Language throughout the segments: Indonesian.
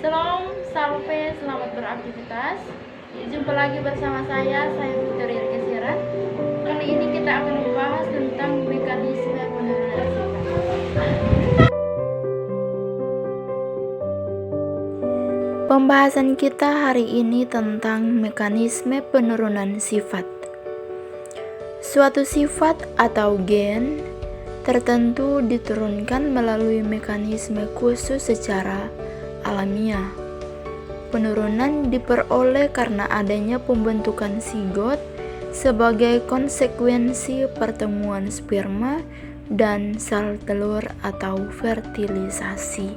Shalom, salve, selamat beraktivitas. Jumpa lagi bersama saya Victoria Rekesirat. Kali ini kita akan membahas tentang mekanisme penurunan sifat. Pembahasan kita hari ini tentang mekanisme penurunan sifat. Suatu sifat atau gen tertentu diturunkan melalui mekanisme khusus secara alamiah. Penurunan diperoleh karena adanya pembentukan zigot sebagai konsekuensi pertemuan sperma dan sel telur atau fertilisasi.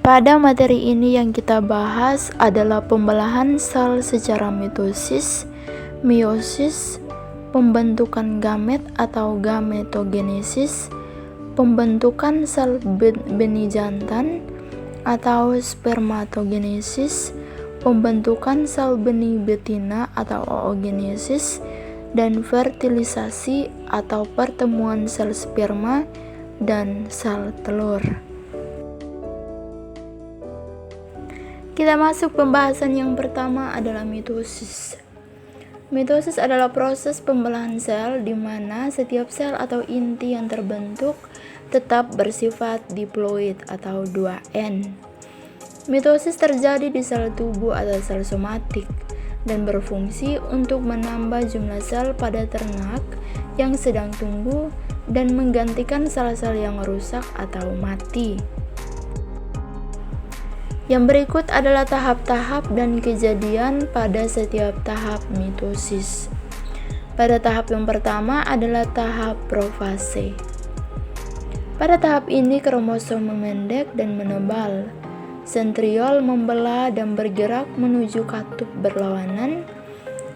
Pada materi ini yang kita bahas adalah pembelahan sel secara mitosis, meiosis, pembentukan gamet atau gametogenesis, pembentukan sel benih jantan atau spermatogenesis, pembentukan sel benih betina atau oogenesis, dan fertilisasi atau pertemuan sel sperma dan sel telur. Kita masuk pembahasan yang pertama adalah mitosis. Mitosis adalah proses pembelahan sel di mana setiap sel atau inti yang terbentuk tetap bersifat diploid atau 2N. Mitosis terjadi di sel tubuh atau sel somatik dan berfungsi untuk menambah jumlah sel pada ternak yang sedang tumbuh dan menggantikan sel-sel yang rusak atau mati. Yang berikut adalah tahap-tahap dan kejadian pada setiap tahap mitosis. Pada tahap yang pertama adalah tahap profase. Pada tahap ini kromosom memendek dan menebal. Sentriol membelah dan bergerak menuju katup berlawanan.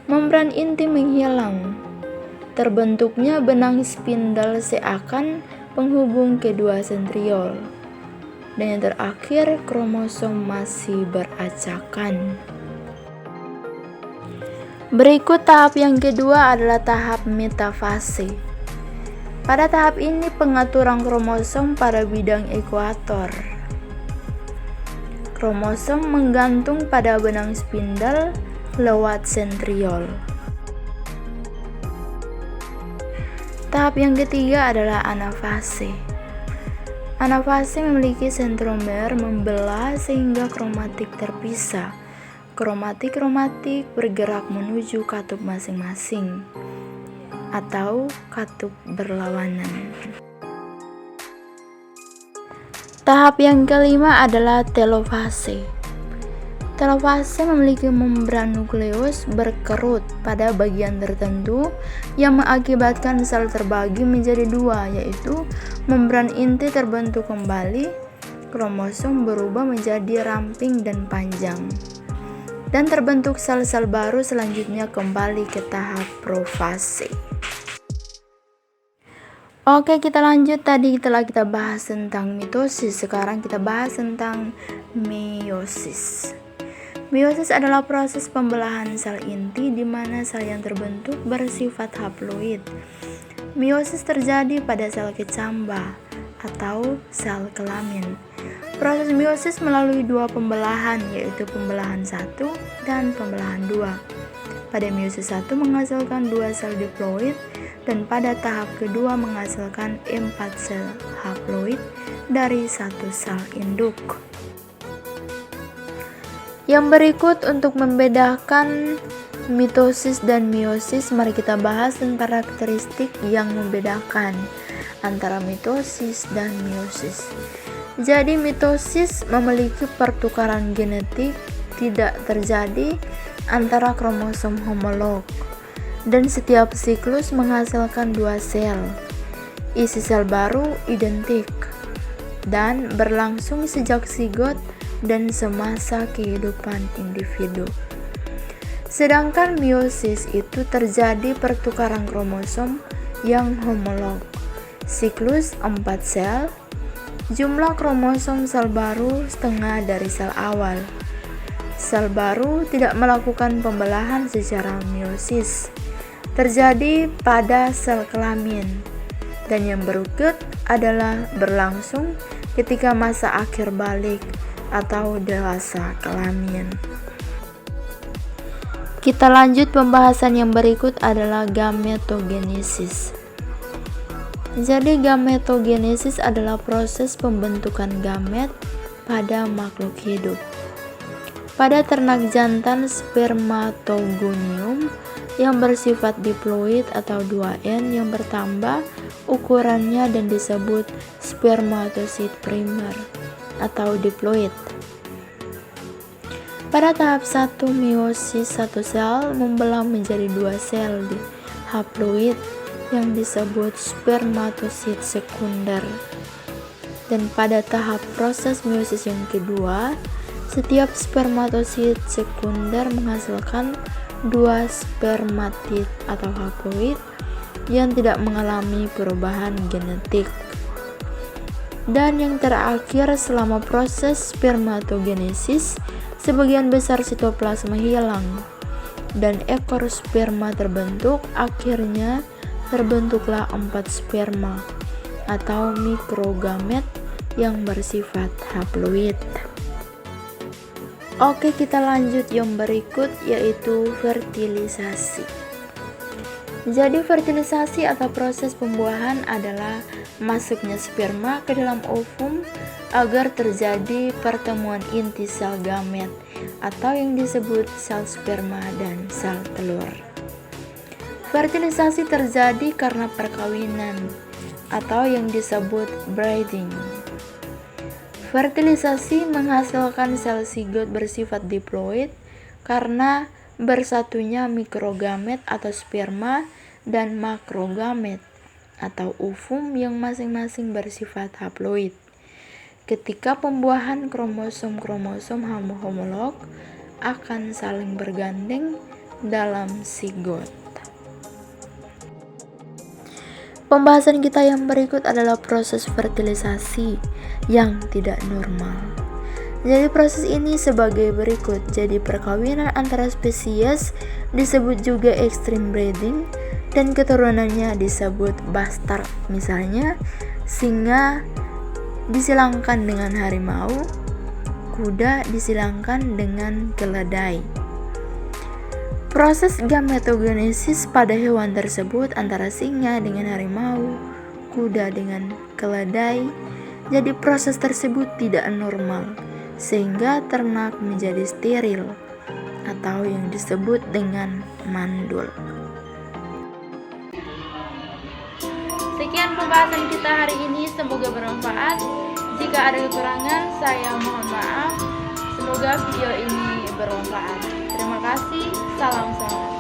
Membran inti menghilang. Terbentuknya benang spindel seakan penghubung kedua sentriol. Dan yang terakhir, kromosom masih beracakan. Berikut tahap yang kedua adalah tahap metafase. Pada tahap ini pengaturan kromosom pada bidang ekuator. Kromosom menggantung pada benang spindel lewat sentriol. Tahap yang ketiga adalah anafase. Anafase memiliki sentromer membelah sehingga kromatik terpisah. Kromatik bergerak menuju katup masing-masing atau katup berlawanan. Tahap yang kelima adalah telofase. Telofase memiliki membran nukleus berkerut pada bagian tertentu yang mengakibatkan sel terbagi menjadi dua, yaitu membran inti terbentuk kembali, kromosom berubah menjadi ramping dan panjang, dan terbentuk sel-sel baru selanjutnya kembali ke tahap profase. Oke, kita lanjut. Tadi telah kita bahas tentang mitosis, sekarang kita bahas tentang meiosis. Meiosis adalah proses pembelahan sel inti di mana sel yang terbentuk bersifat haploid. Meiosis terjadi pada sel kecambah atau sel kelamin. Proses meiosis melalui dua pembelahan, yaitu pembelahan 1 dan pembelahan 2. Pada meiosis 1 menghasilkan 2 sel diploid dan pada tahap kedua menghasilkan 4 sel haploid dari 1 sel induk. Yang berikut untuk membedakan mitosis dan meiosis, mari kita bahas tentang karakteristik yang membedakan antara mitosis dan meiosis. Jadi mitosis memiliki pertukaran genetik tidak terjadi antara kromosom homolog dan setiap siklus menghasilkan 2 sel. Isi sel baru identik dan berlangsung sejak zigot dan semasa kehidupan individu. Sedangkan meiosis itu terjadi pertukaran kromosom yang homolog. Siklus 4 sel, jumlah kromosom sel baru setengah dari sel awal. Sel baru tidak melakukan pembelahan secara meiosis. Terjadi pada sel kelamin. Dan yang berikut adalah berlangsung ketika masa akhir balik atau dewasa kelamin. Kita lanjut, pembahasan yang berikut adalah gametogenesis. Jadi gametogenesis adalah proses pembentukan gamet pada makhluk hidup. Pada ternak jantan, spermatogonium yang bersifat diploid atau 2N yang bertambah ukurannya dan disebut spermatosit primer atau diploid. Pada tahap 1 meiosis, satu sel membelah menjadi 2 sel di haploid yang disebut spermatosit sekunder. Dan pada tahap proses meiosis yang kedua, setiap spermatosit sekunder menghasilkan 2 spermatid atau haploid yang tidak mengalami perubahan genetik. Dan yang terakhir, selama proses spermatogenesis, sebagian besar sitoplasma hilang dan ekor sperma terbentuk. Akhirnya terbentuklah 4 sperma atau mikrogamet yang bersifat haploid. Oke, kita lanjut yang berikut, yaitu fertilisasi. Jadi fertilisasi atau proses pembuahan adalah masuknya sperma ke dalam ovum agar terjadi pertemuan inti sel gamet atau yang disebut sel sperma dan sel telur. Fertilisasi terjadi karena perkawinan atau yang disebut breeding. Fertilisasi menghasilkan sel zigot bersifat diploid karena bersatunya mikrogamet atau sperma dan makrogamet atau ovum yang masing-masing bersifat haploid. Ketika pembuahan kromosom-kromosom homolog akan saling bergandeng dalam zigot. Pembahasan kita yang berikut adalah proses fertilisasi yang tidak normal. Jadi proses ini sebagai berikut. Jadi perkawinan antara spesies disebut juga extreme breeding dan keturunannya disebut bastard. Misalnya singa disilangkan dengan harimau, kuda disilangkan dengan keledai. Proses gametogenesis pada hewan tersebut antara singa dengan harimau, kuda dengan keledai. Jadi proses tersebut tidak normal sehingga ternak menjadi steril atau yang disebut dengan mandul. Sekian pembahasan kita hari ini, semoga bermanfaat. Jika ada kekurangan, saya mohon maaf. Semoga video ini bermanfaat. Terima kasih. Salam sehat.